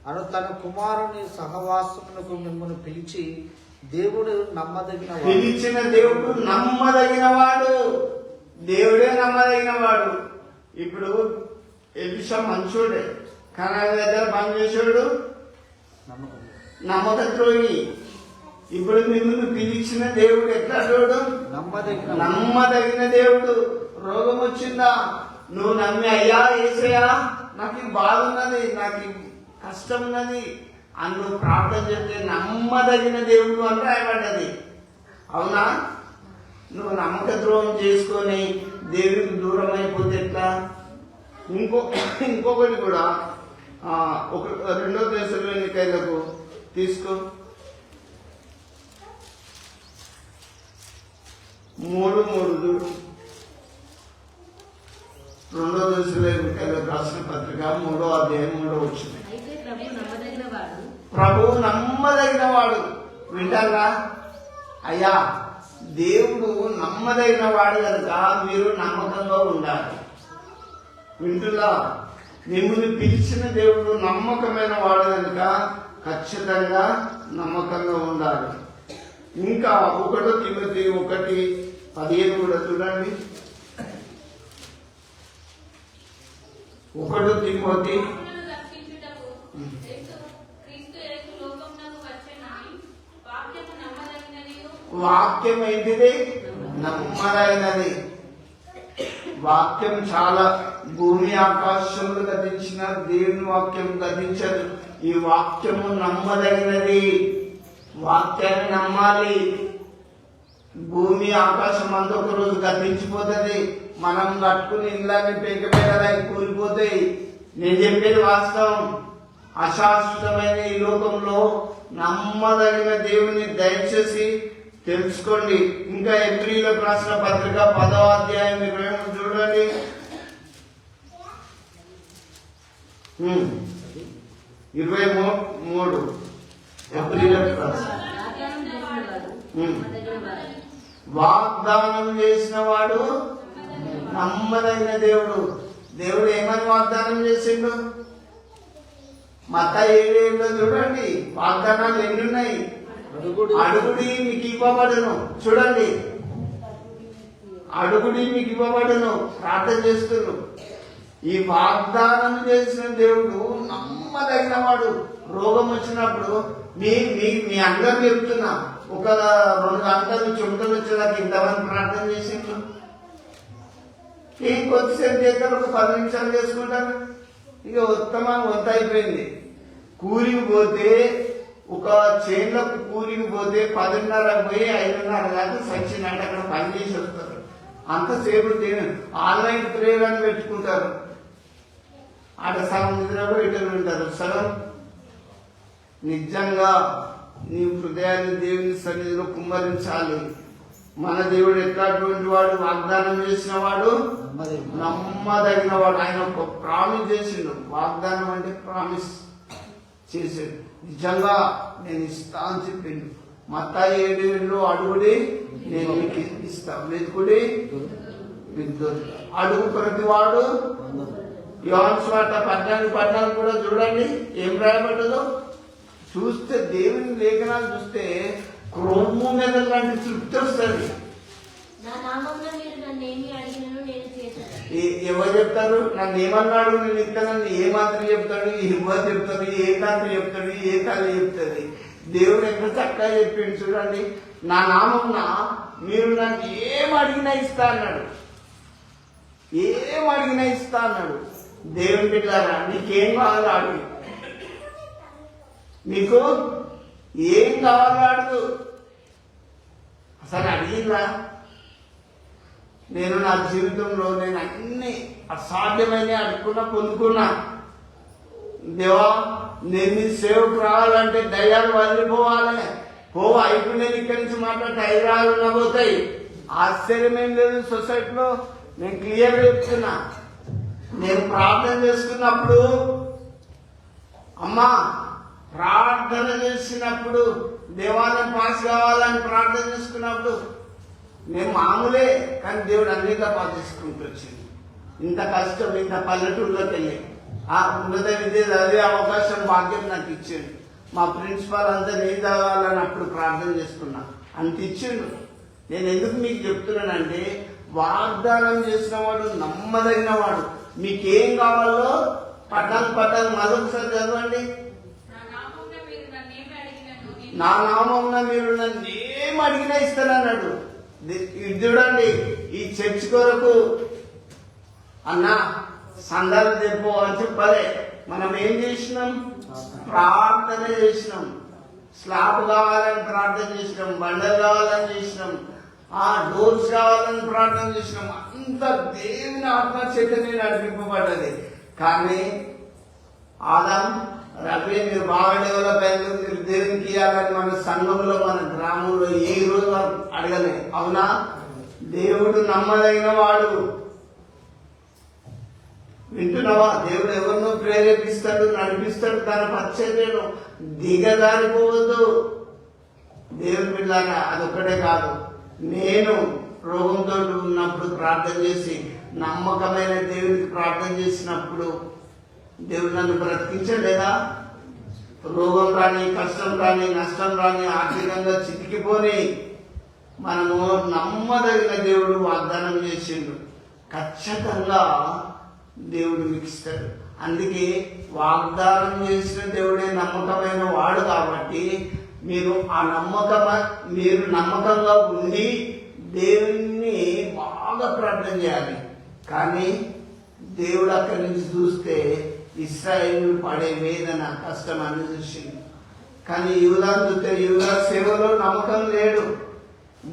అను తన కుమారుని సహవాసమునకు మిమ్మల్ని పిలిచి దేవుడు నమ్మదగిన వాడు. పిలిచిన దేవుడు నమ్మదగిన వాడు, దేవుడే నమ్మదగిన వాడు. ఇప్పుడు ఎలిషా మంచోడే, కానీ దగ్గర పని చేసాడు నమ్మకద్రోహి. ఇప్పుడు మిమ్మల్ని పిలిచిన దేవుడు ఎట్లా చూడు? నమ్మదగిన దేవుడు. రోగం వచ్చిందా, నువ్వు నమ్మి, అయ్యా ఏసయ్యా నాకు బాగున్నది, నాకు కష్టం ఉన్నది అని నువ్వు ప్రార్థన చేస్తే నమ్మదగిన దేవుడు అని రాయబడ్డది. అవునా? నువ్వు నమ్మక ద్రోహం చేసుకొని దేవుడికి దూరం అయిపోతే ఎట్లా? ఇంకొకటి కూడా 2 దశలోనికైలకు తీసుకో, 3:3 చూడు. 2 దశలోనికైలకు రాసిన పత్రిక 3వ అధ్యాయం 3వ వచనం. ప్రభు నమ్మదగిన వాడు. వింటారా? అయ్యా, దేవుడు నమ్మదగిన వాడు కనుక మీరు నమ్మకంగా ఉండాలి. వింటున్నా? మిమ్మల్ని పిలిచిన దేవుడు నమ్మకమైన వాడు కనుక ఖచ్చితంగా నమ్మకంగా ఉండాలి. ఇంకా 1 తిమోతి 1:15 కూడా చూడండి. 1 తిమోతి వాక్యం ఏంటిది? నమ్మదగినది. వాక్యం చాలా, భూమి ఆకాశములు గతించిన దేవుని వాక్యం గతించదు. ఈ వాక్యము నమ్మదగినది. వాక్యాన్ని నమ్మాలి. భూమి ఆకాశం అంతా ఒక రోజు గతించిపోతుంది. మనం కట్టుకుని ఇళ్ళని పేకపేకదాయి కూలిపోతాయి. నేను చెప్పేది వాస్తవం. అశాశ్వతమైన ఈ లోకంలో నమ్మదగిన దేవుని దయచేసి తెలుసుకోండి. ఇంకా ఎబ్రీయులకు రాసిన పత్రిక 10వ అధ్యాయం 23 చూడండి. 23 ఎబ్రీయులకు రాసిన వాగ్దానం చేసిన వాడు నమ్మదగిన దేవుడు. దేవుడు ఏమని వాగ్దానం చేసిండు? మత్తయి 7:7 చూడండి. వాగ్దానాలు ఎన్ని ఉన్నాయి? అడుగుడి మీకు ఇవ్వబడును. చూడండి, అడుగుడి మీకు ఇవ్వబడును. ప్రార్థన చేస్తున్నారు. ఈ వాగ్దానం చేసిన దేవుడు నమ్మదగిన వాడు. రోగం వచ్చినప్పుడు మీ అందరు చెప్తున్నా, ఒక 2 గంటలు చుట్టలు వచ్చేదాకా ఇంతమంది ప్రార్థన చేసిండ్రు. కొద్దిసేపు చేస్తారు, ఒక 10 నిమిషాలు చేసుకుంటారు, ఇక ఉత్తమం వంత అయిపోయింది. కూలికి పోతే ఒక చేనులకు కూలికి పోతే 10:30 పోయి 5:30 దాకా సచ్చినట్టు అక్కడ పని చేసి వస్తారు. అంతసేపు ఆన్లైన్ ప్రేయర్ అని పెట్టుకుంటారు. ఆడ సగం నిద్రలో ఇటలు ఉంటారు సగం. నిజంగా నీ హృదయాన్ని దేవుని సన్నిధిలో కుమ్మరించాలి. మన దేవుడు ఎట్లాంటి వాడు? వాగ్దానం చేసిన వాడు, నమ్మదగిన వాడు. ఆయన ఒక ప్రామిస్ చేసిండు. వాగ్దానం అంటే ప్రామిస్ చేసాడు. నిజంగా నేను ఇస్తా అని చెప్పిండు. మత్తాయి 7:7 అడుగుడి నేను మీకు ఇస్తా, వెతుకుడి మీకు అడుగు ప్రతి వాడు. యోహాను సువార్త 14:14 కూడా చూడండి ఏం రాయబడ్డదో. చూస్తే దేవుని లేఖనాలు చూస్తే క్రొమ్ము మీద లాంటి తృప్తి వస్తుంది. ఎవరు చెప్తారు? నన్ను ఏమన్నాడు నేను ఇస్తానని ఏ మాత్రం చెప్తాడు, ఎవరు చెప్తాడు, ఏ కాంతి చెప్తాడు, ఏ కాలు చెప్తుంది. దేవుడు ఎంత చక్కగా చెప్పిండు చూడండి. నా నామమున మీరు నాకు ఏం అడిగినా ఇస్తా అన్నాడు. ఏం అడిగినా ఇస్తా అన్నాడు. దేవుని బిడ్డలారా, నీకేం కావాలో అడుగు. నీకు ఏం కావాలో అడుగు. అసలు అడిగిందా? నేను నా జీవితంలో నేను అన్ని అసాధ్యమైన అడుక్కున్నా, పొందుకున్నా. దేవా, నేను నీ సేవకు రావాలంటే దయ్యాలు వదిలిపోవాలి. ఇప్పుడు నేను ఇక్కడి నుంచి మాట్లాడితే హైదరాబాద్ ఉండబోతాయి. ఆశ్చర్యమేం లేదు. సొసైటీలో నేను క్లియర్గా చెప్తున్నా. నేను ప్రార్థన చేసుకున్నప్పుడు, అమ్మా ప్రార్థన చేసినప్పుడు, దేవాలయం పాస్ కావాలని ప్రార్థన చేసుకున్నప్పుడు నేను మామూలే, కానీ దేవుడు అన్నిగా పాస్ చేసుకుంటూ వచ్చింది. ఇంత కష్టం, ఇంత పల్లెటూరులోకి వెళ్ళి ఆ ఉన్నత విద్య చదివే అవకాశం, భాగ్యం నాకు ఇచ్చిండు. మా ప్రిన్సిపాల్ అంతా నేను చదవాలని అప్పుడు ప్రార్థన చేసుకున్నా. అంత ఇచ్చిండు. నేను ఎందుకు మీకు చెప్తున్నానంటే, వాగ్దానం చేసిన వాడు నమ్మదగిన వాడు. మీకేం కావాలో పట్టాలు మరొకసారి చదవండి. నా నామమున మీరు నన్ను ఏం అడిగినా ఇస్తానన్నాడు. ఇది చూడండి, ఈ చర్చ్ కొరకు అన్నా సందాలు తెప్పో అని చెప్పలే. మనం ఏం చేసినాం? ప్రార్థన చేసినాం. స్లాబ్ కావాలని ప్రార్థన చేసినాం, బండలు కావాలని చేసినాం, డోర్స్ కావాలని ప్రార్థన చేసినాం. అంత దేవుని ఆత్మచేతనే నడిపింపబడ్డది. కానీ ఆదాం, రవి మీరు బాగా డెవలప్ అయ్యారు, మీరు దేవునికి ఇవ్వాలని మన సంఘంలో, మన గ్రామంలో ఏ రోజు అడగలే. అవునా? దేవుడు నమ్మదగిన వాడు. వింటున్నావా? దేవుడు ఎవరినో ప్రేరేపిస్తాడు, నడిపిస్తాడు. తన పరిచర్యను దిగజారిపోవద్దు. దేవుని బిడ్డలారా, అదొక్కటే కాదు. నేను రోగంతో ఉన్నప్పుడు ప్రార్థన చేసి, నమ్మకమైన దేవునికి ప్రార్థన చేసినప్పుడు దేవుడు నన్ను బ్రతికించలేదా? రోగం రాని, కష్టం రాని, నష్టం రాని, ఆర్థికంగా చితికిపోని, మనము నమ్మదగిన దేవుడు వాగ్దానం చేసిండు. ఖచ్చితంగా దేవుడు మీకు ఇస్తాడు. అందుకే వాగ్దానం చేసిన దేవుడే నమ్మకమైన వాడు. కాబట్టి మీరు నమ్మకంగా ఉండి దేవుణ్ణి బాగా ప్రార్థన చేయాలి. కానీ దేవుడు అక్కడి నుంచి చూస్తే ఇశ్రాయేలు పడే వేదన, కష్టం అని చూసింది. కానీ యూదాను చూస్తే యూదా సేవలో నమ్మకం లేడు,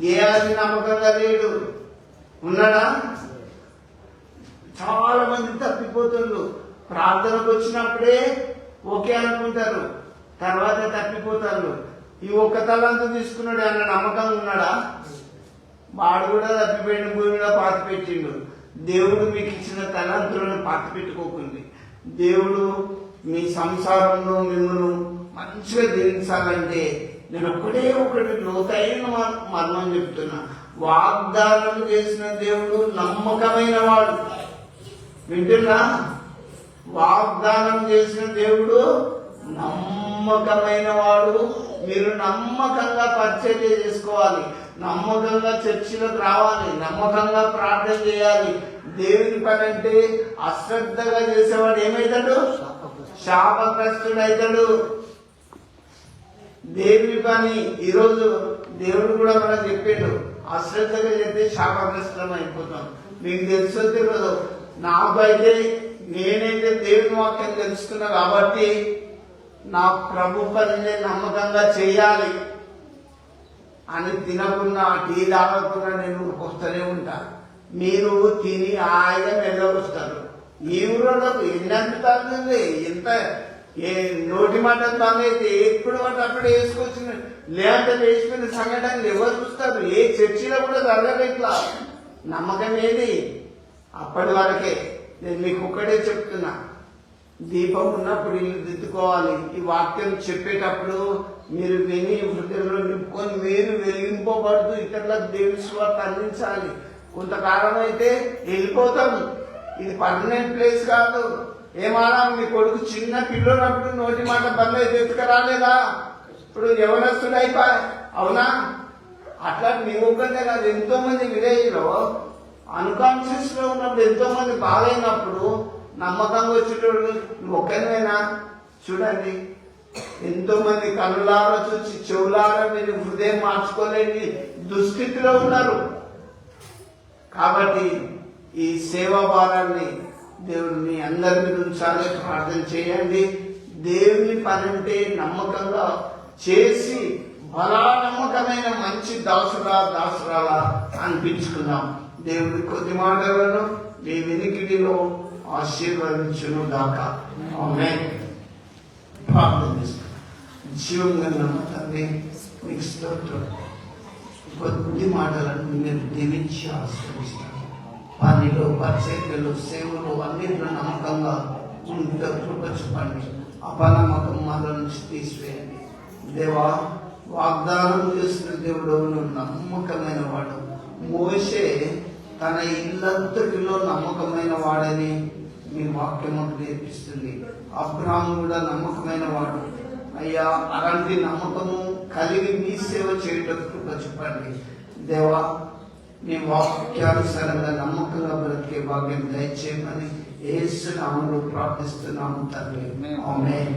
గేయాది నమ్మకంగా లేడు. ఉన్నాడా? చాలా మంది తప్పిపోతుండ్రు. ప్రార్థనకు వచ్చినప్పుడే ఓకే అనుకుంటారు, తర్వాత తప్పిపోతారు. ఈ ఒక్క తలంతా తీసుకున్నాడు అన్న నమ్మకం ఉన్నాడా? వాడు కూడా తప్పిపోయిన భూమిలో పాతి పెట్టిండు. దేవుడు మీకు ఇచ్చిన తలంతులను పాతి పెట్టుకోకుంది. దేవుడు మీ సంసారంలో మిమ్మల్ని మంచిగా దీవించాలంటే నేను ఒకటి లోతైన మర్మం చెప్తున్నా. వాగ్దానం చేసిన దేవుడు నమ్మకమైన వాడు. వింటున్నా? వాగ్దానం చేసిన దేవుడు నమ్మకమైన వాడు. మీరు నమ్మకంగా పరిచర్య చేసుకోవాలి, నమ్మకంగా చర్చిలోకి రావాలి, నమ్మకంగా ప్రార్థన చేయాలి. దేవుని పని అంటే అశ్రద్ధగా చేసేవాడు ఏమవుతాడు? శాపగ్రస్తుడైతాడు. దేవుని పని ఈరోజు దేవుడు కూడా మనకు చెప్పాడు, అశ్రద్ధగా చేస్తే శాపగ్రస్తం అయిపోతాం. మీకు తెలుసో తెలియదు, నాకైతే నేనైతే దేవుని వాక్యం తెలుసుకున్నా కాబట్టి నా ప్రభు పనిని నమ్మకంగా చేయాలి అని తినకుండా టీ తాగకుండా నేను వస్తూనే ఉంటా. మీరు తిని హాయిగా వెళ్ళవస్తారు. ఈ ఊళ్ళకు ఎన్ని తాగుతుంది, ఎంత నోటి మాట తాగైతే ఎప్పుడు అప్పుడు వేసుకొచ్చిన లేదంటే వేసుకునే సంఘటనలు ఎవరు చూస్తారు? ఏ చర్చిలో కూడా జరగదు ఇట్లా. నమ్మకం ఏది? అప్పటి వరకే. నేను మీకు ఒక్కడే చెప్తున్నా, దీపం ఉన్నప్పుడు ఇల్లు దిద్దుకోవాలి. ఈ వాక్యం చెప్పేటప్పుడు మీరు విని హృదయంలో నింపుకొని మీరు వెలిగింపబడుతూ ఇతరులకు దేవుని స్వార్థ అందించాలి. కొంతకాలం అయితే వెళ్ళిపోతాం. ఇది పర్మనెంట్ ప్లేస్ కాదు. ఏమానా మీ కొడుకు చిన్న పిల్లనప్పుడు నోటి మాట బంద్ అయితే ఎత్తుకరాలేదా? ఇప్పుడు యవనస్తుడు అయిపోయి, అవునా? అట్లా మీ ఒక్కనే కాదు, ఎంతో మంది విలేజ్ లో అన్కాన్షియస్ లో ఉన్నప్పుడు ఎంతో మంది బాగైనప్పుడు నమ్మకంగా వచ్చేటోడు ఒక్కనేనా? చూడండి, ఎంతో మంది కళ్ళారా చూసి చెవులారా మీరు హృదయం మార్చుకోలేని దుస్థితిలో ఉన్నారు. కాబట్టి ఈ సేవా భారాన్ని దేవుడు మీ అందరి మీద ఉంచాలి. ప్రార్థన చేయండి. దేవుని పని అంటే నమ్మకంగా చేసి బలా నమ్మకమైన మంచి దాసురాలా అనిపించుకుందాం. దేవుడి కొద్ది మాటలను మీ వినికిడిలో ఆశీర్వదించును దాకా. ఆమేన్. ప్రార్థన చేస్తాం. జీవంగా తండ్రి, మీకు స్తోత్రం. కొద్ది మాటలను మీరు దీవించి ఆశీర్వదిస్తాను. పనిలో, పరిచర్యలు, సేవలు అన్నింటిలో నమ్మకంగా ఉంటే కృప చూపండి. అపనమ్మకం మాలో నుంచి తీసివేయండి. దేవా, వాగ్దానం చేసిన దేవుడు నమ్మకమైన వాడు. మోషే తన ఇల్లంతటిలో నమ్మకమైన వాడని మీ వాక్యం నేర్పిస్తుంది. అబ్రాహాము కూడా నమ్మకమైన వాడు. అయ్యా, అలాంటి నమ్మకము కలిగి మీ సేవ చేయటం కృప చూపండి. దేవా, మీ వాక్యానుసారంగా నమ్మకంగా బ్రతికే భాగ్యం దయచేయమని యేసు నామములో ప్రార్థిస్తున్నాము తండ్రి. ఆమేన్.